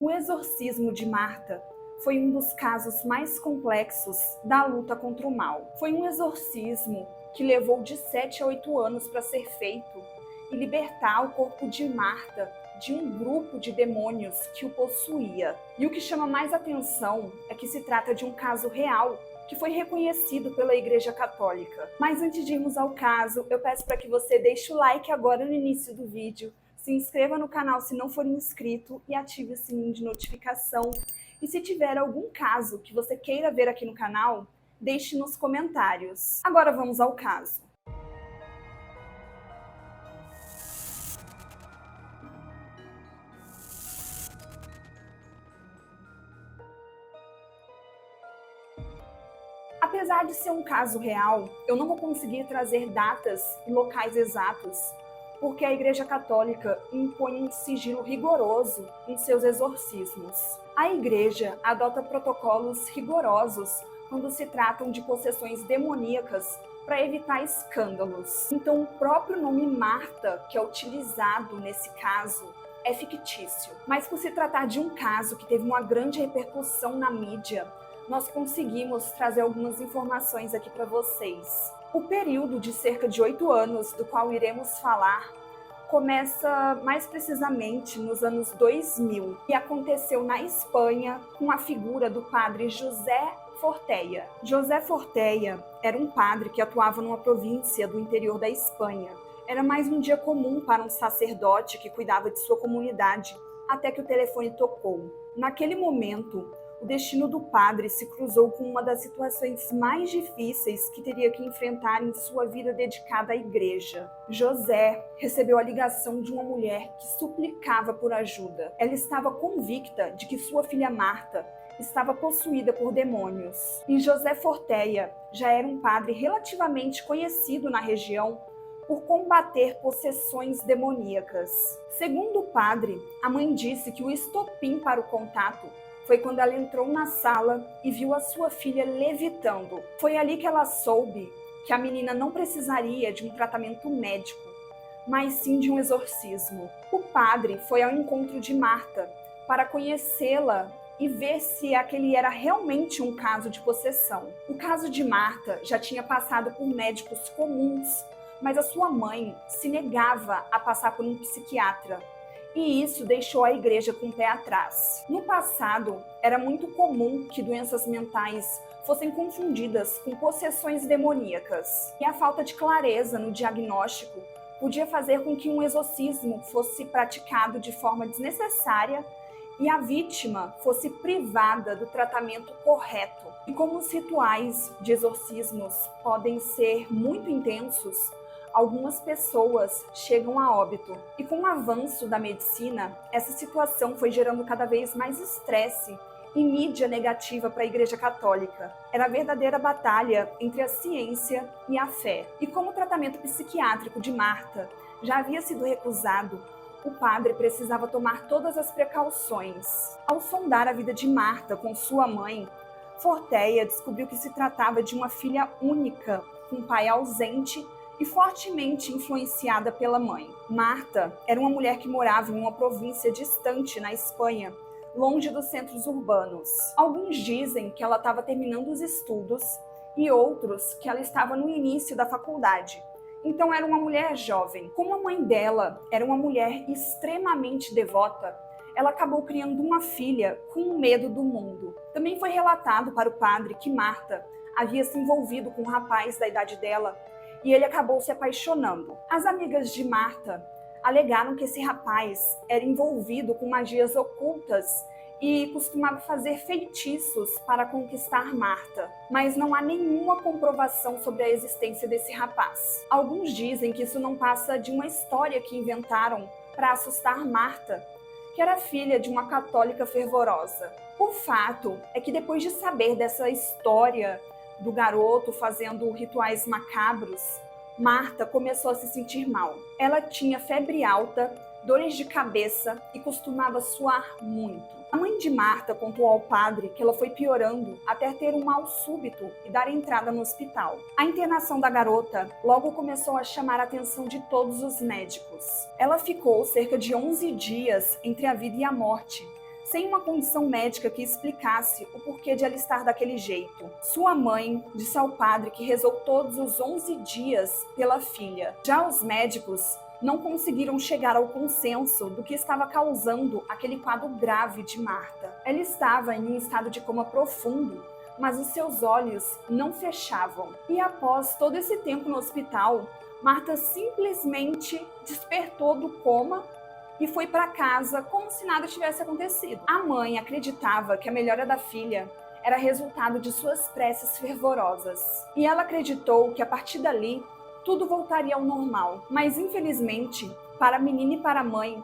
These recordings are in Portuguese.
O exorcismo de Marta foi um dos casos mais complexos da luta contra o mal. Foi um exorcismo que levou de 7 a 8 anos para ser feito e libertar o corpo de Marta de um grupo de demônios que o possuía. E o que chama mais atenção é que se trata de um caso real que foi reconhecido pela Igreja Católica. Mas antes de irmos ao caso, eu peço para que você deixe o like agora no início do vídeo, se inscreva no canal se não for inscrito e ative o sininho de notificação. E se tiver algum caso que você queira ver aqui no canal, deixe nos comentários. Agora vamos ao caso. Apesar de ser um caso real, eu não vou conseguir trazer datas e locais exatos, porque a Igreja Católica impõe um sigilo rigoroso em seus exorcismos. A Igreja adota protocolos rigorosos quando se tratam de possessões demoníacas para evitar escândalos. Então, o próprio nome Marta, que é utilizado nesse caso, é fictício. Mas por se tratar de um caso que teve uma grande repercussão na mídia, nós conseguimos trazer algumas informações aqui para vocês. O período de cerca de 8 anos, do qual iremos falar, começa mais precisamente nos anos 2000 e aconteceu na Espanha com a figura do padre José Forteia. José Forteia era um padre que atuava numa província do interior da Espanha. Era mais um dia comum para um sacerdote que cuidava de sua comunidade, até que o telefone tocou. Naquele momento, o destino do padre se cruzou com uma das situações mais difíceis que teria que enfrentar em sua vida dedicada à igreja. José recebeu a ligação de uma mulher que suplicava por ajuda. Ela estava convicta de que sua filha Marta estava possuída por demônios. E José Forteia já era um padre relativamente conhecido na região por combater possessões demoníacas. Segundo o padre, a mãe disse que o estopim para o contato foi quando ela entrou na sala e viu a sua filha levitando. Foi ali que ela soube que a menina não precisaria de um tratamento médico, mas sim de um exorcismo. O padre foi ao encontro de Marta para conhecê-la e ver se aquele era realmente um caso de possessão. O caso de Marta já tinha passado por médicos comuns, mas a sua mãe se negava a passar por um psiquiatra. E isso deixou a igreja com o pé atrás. No passado, era muito comum que doenças mentais fossem confundidas com possessões demoníacas. E a falta de clareza no diagnóstico podia fazer com que um exorcismo fosse praticado de forma desnecessária e a vítima fosse privada do tratamento correto. E como os rituais de exorcismos podem ser muito intensos, algumas pessoas chegam a óbito. E com o avanço da medicina, essa situação foi gerando cada vez mais estresse e mídia negativa para a Igreja Católica. Era a verdadeira batalha entre a ciência e a fé. E como o tratamento psiquiátrico de Marta já havia sido recusado, o padre precisava tomar todas as precauções. Ao sondar a vida de Marta com sua mãe, Forteia descobriu que se tratava de uma filha única, com um pai ausente e fortemente influenciada pela mãe. Marta era uma mulher que morava em uma província distante na Espanha, longe dos centros urbanos. Alguns dizem que ela estava terminando os estudos e outros que ela estava no início da faculdade. Então era uma mulher jovem. Como a mãe dela era uma mulher extremamente devota, ela acabou criando uma filha com medo do mundo. Também foi relatado para o padre que Marta havia se envolvido com um rapaz da idade dela e ele acabou se apaixonando. As amigas de Marta alegaram que esse rapaz era envolvido com magias ocultas e costumava fazer feitiços para conquistar Marta, mas não há nenhuma comprovação sobre a existência desse rapaz. Alguns dizem que isso não passa de uma história que inventaram para assustar Marta, que era filha de uma católica fervorosa. O fato é que depois de saber dessa história do garoto fazendo rituais macabros, Marta começou a se sentir mal. Ela tinha febre alta, dores de cabeça e costumava suar muito. A mãe de Marta contou ao padre que ela foi piorando até ter um mal súbito e dar entrada no hospital. A internação da garota logo começou a chamar a atenção de todos os médicos. Ela ficou cerca de 11 dias entre a vida e a morte, sem uma condição médica que explicasse o porquê de ela estar daquele jeito. Sua mãe disse ao padre que rezou todos os 11 dias pela filha. Já os médicos não conseguiram chegar ao consenso do que estava causando aquele quadro grave de Marta. Ela estava em um estado de coma profundo, mas os seus olhos não fechavam. E após todo esse tempo no hospital, Marta simplesmente despertou do coma e foi para casa como se nada tivesse acontecido. A mãe acreditava que a melhora da filha era resultado de suas preces fervorosas. E ela acreditou que a partir dali, tudo voltaria ao normal. Mas infelizmente, para a menina e para a mãe,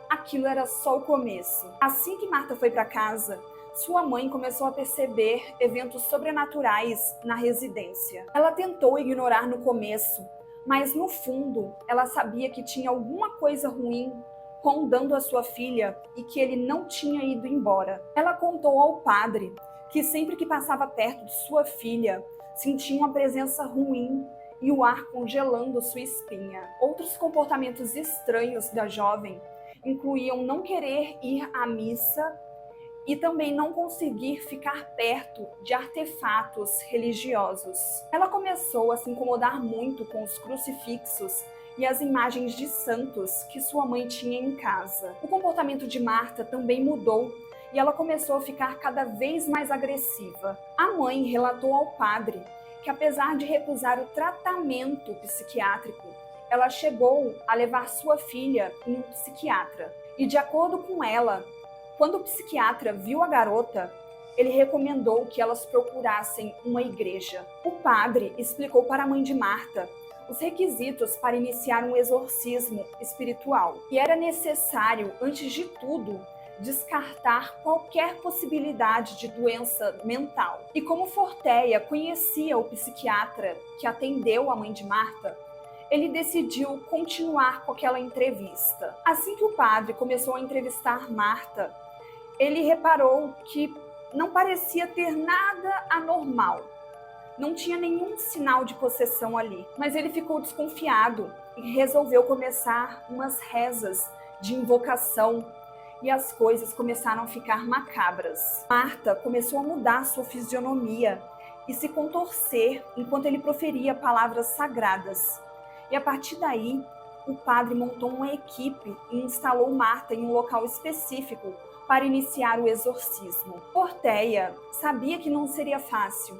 aquilo era só o começo. Assim que Marta foi para casa, sua mãe começou a perceber eventos sobrenaturais na residência. Ela tentou ignorar no começo, mas no fundo, ela sabia que tinha alguma coisa ruim rondando a sua filha e que ele não tinha ido embora. Ela contou ao padre que sempre que passava perto de sua filha, sentia uma presença ruim e o ar congelando sua espinha. Outros comportamentos estranhos da jovem incluíam não querer ir à missa e também não conseguir ficar perto de artefatos religiosos. Ela começou a se incomodar muito com os crucifixos e as imagens de santos que sua mãe tinha em casa. O comportamento de Marta também mudou e ela começou a ficar cada vez mais agressiva. A mãe relatou ao padre que, apesar de recusar o tratamento psiquiátrico, ela chegou a levar sua filha em um psiquiatra. E de acordo com ela, quando o psiquiatra viu a garota, ele recomendou que elas procurassem uma igreja. O padre explicou para a mãe de Marta os requisitos para iniciar um exorcismo espiritual. E era necessário, antes de tudo, descartar qualquer possibilidade de doença mental. E como Forteia conhecia o psiquiatra que atendeu a mãe de Marta, ele decidiu continuar com aquela entrevista. Assim que o padre começou a entrevistar Marta, ele reparou que não parecia ter nada anormal. Não tinha nenhum sinal de possessão ali, mas ele ficou desconfiado e resolveu começar umas rezas de invocação e as coisas começaram a ficar macabras. Marta começou a mudar sua fisionomia e se contorcer enquanto ele proferia palavras sagradas. E a partir daí, o padre montou uma equipe e instalou Marta em um local específico para iniciar o exorcismo. Forteia sabia que não seria fácil,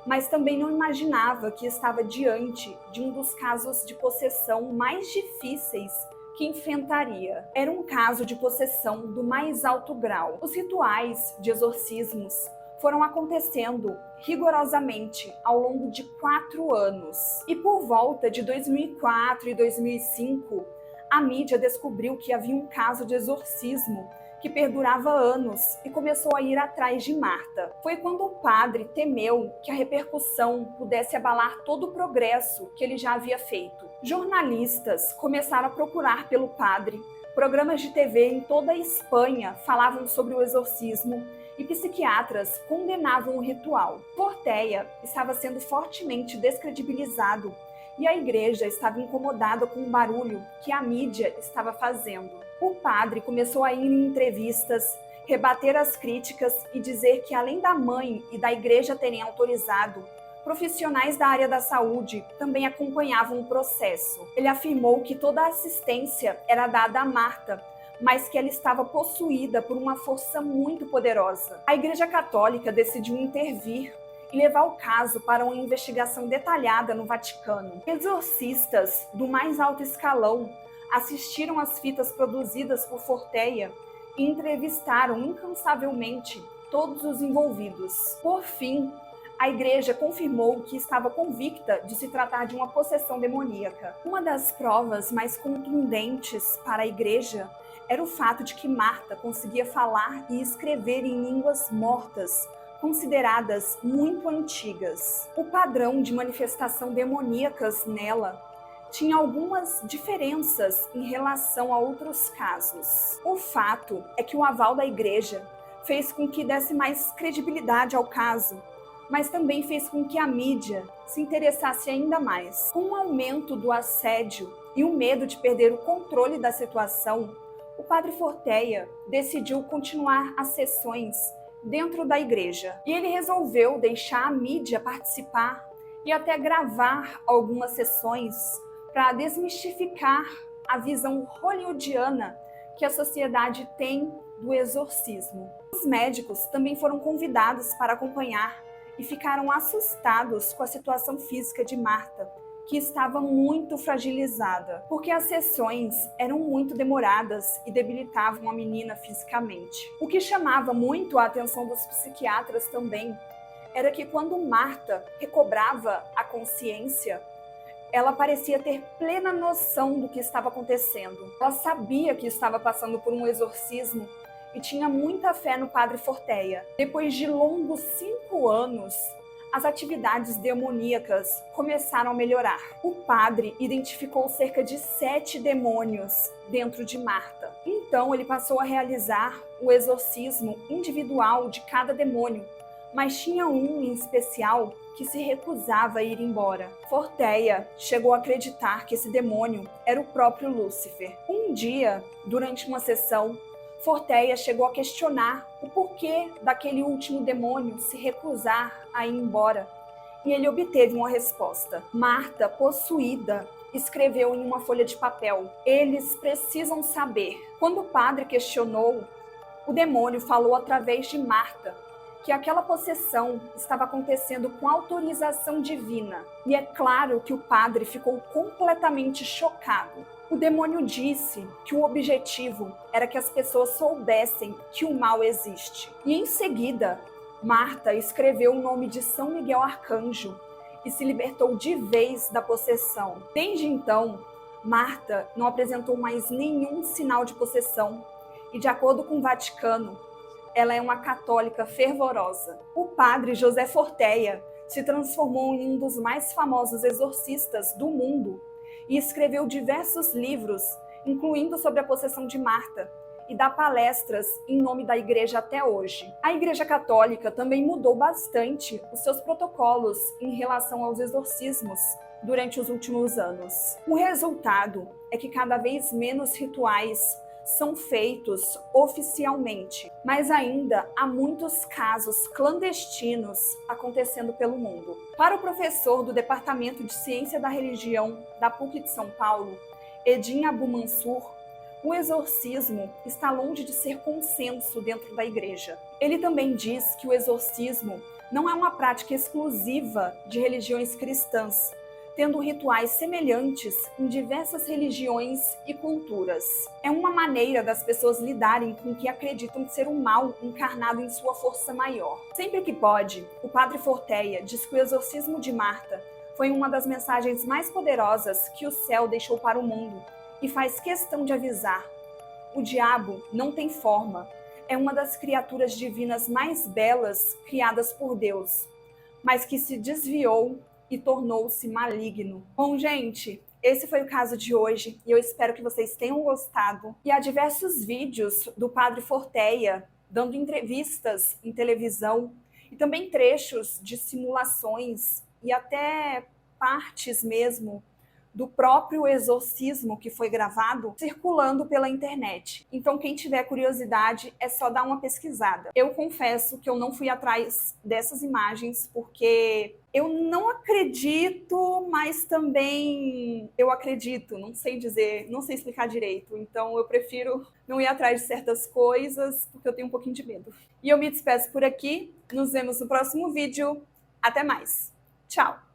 mas também não imaginava que estava diante de um dos casos de possessão mais difíceis que enfrentaria. Era um caso de possessão do mais alto grau. Os rituais de exorcismos foram acontecendo rigorosamente ao longo de 4 anos. E por volta de 2004 e 2005, a mídia descobriu que havia um caso de exorcismo que perdurava anos e começou a ir atrás de Marta. Foi quando o padre temeu que a repercussão pudesse abalar todo o progresso que ele já havia feito. Jornalistas começaram a procurar pelo padre, programas de TV em toda a Espanha falavam sobre o exorcismo e psiquiatras condenavam o ritual. Forteia estava sendo fortemente descredibilizado e a igreja estava incomodada com o barulho que a mídia estava fazendo. O padre começou a ir em entrevistas, rebater as críticas e dizer que, além da mãe e da igreja terem autorizado, profissionais da área da saúde também acompanhavam o processo. Ele afirmou que toda a assistência era dada a Marta, mas que ela estava possuída por uma força muito poderosa. A Igreja Católica decidiu intervir e levar o caso para uma investigação detalhada no Vaticano. Exorcistas do mais alto escalão assistiram às fitas produzidas por Forteia e entrevistaram incansavelmente todos os envolvidos. Por fim, a igreja confirmou que estava convicta de se tratar de uma possessão demoníaca. Uma das provas mais contundentes para a igreja era o fato de que Marta conseguia falar e escrever em línguas mortas, consideradas muito antigas. O padrão de manifestação demoníacas nela tinha algumas diferenças em relação a outros casos. O fato é que o aval da igreja fez com que desse mais credibilidade ao caso, mas também fez com que a mídia se interessasse ainda mais. Com o aumento do assédio e o medo de perder o controle da situação, o padre Forteia decidiu continuar as sessões dentro da igreja. E ele resolveu deixar a mídia participar e até gravar algumas sessões para desmistificar a visão hollywoodiana que a sociedade tem do exorcismo. Os médicos também foram convidados para acompanhar e ficaram assustados com a situação física de Marta, que estava muito fragilizada, porque as sessões eram muito demoradas e debilitavam a menina fisicamente. O que chamava muito a atenção dos psiquiatras também era que quando Marta recobrava a consciência, ela parecia ter plena noção do que estava acontecendo. Ela sabia que estava passando por um exorcismo e tinha muita fé no padre Forteia. Depois de longos 5 anos, as atividades demoníacas começaram a melhorar. O padre identificou cerca de 7 demônios dentro de Marta. Então ele passou a realizar o exorcismo individual de cada demônio, mas tinha um em especial que se recusava a ir embora. Forteia chegou a acreditar que esse demônio era o próprio Lúcifer. Um dia, durante uma sessão, Forteia chegou a questionar o porquê daquele último demônio se recusar a ir embora, e ele obteve uma resposta. Marta, possuída, escreveu em uma folha de papel: "Eles precisam saber." Quando o padre questionou, o demônio falou através de Marta que aquela possessão estava acontecendo com autorização divina. E é claro que o padre ficou completamente chocado. O demônio disse que o objetivo era que as pessoas soubessem que o mal existe. E em seguida, Marta escreveu o nome de São Miguel Arcanjo e se libertou de vez da possessão. Desde então, Marta não apresentou mais nenhum sinal de possessão e, de acordo com o Vaticano, ela é uma católica fervorosa. O padre José Forteia se transformou em um dos mais famosos exorcistas do mundo e escreveu diversos livros, incluindo sobre a possessão de Marta, e dá palestras em nome da igreja até hoje. A Igreja Católica também mudou bastante os seus protocolos em relação aos exorcismos durante os últimos anos. O resultado é que cada vez menos rituais são feitos oficialmente, mas ainda há muitos casos clandestinos acontecendo pelo mundo. Para o professor do Departamento de Ciência da Religião da PUC de São Paulo, Edim Abu Mansur, o exorcismo está longe de ser consenso dentro da igreja. Ele também diz que o exorcismo não é uma prática exclusiva de religiões cristãs, tendo rituais semelhantes em diversas religiões e culturas. É uma maneira das pessoas lidarem com o que acreditam ser um mal encarnado em sua força maior. Sempre que pode, o padre Forteia diz que o exorcismo de Marta foi uma das mensagens mais poderosas que o céu deixou para o mundo e faz questão de avisar: o diabo não tem forma, é uma das criaturas divinas mais belas criadas por Deus, mas que se desviou e tornou-se maligno. Bom, gente, esse foi o caso de hoje e eu espero que vocês tenham gostado. E há diversos vídeos do padre Forteia dando entrevistas em televisão e também trechos de simulações e até partes mesmo do próprio exorcismo que foi gravado circulando pela internet. Então, quem tiver curiosidade, é só dar uma pesquisada. Eu confesso que eu não fui atrás dessas imagens porque eu não acredito, mas também eu acredito, não sei dizer, não sei explicar direito. Então, eu prefiro não ir atrás de certas coisas porque eu tenho um pouquinho de medo. E eu me despeço por aqui, nos vemos no próximo vídeo. Até mais. Tchau!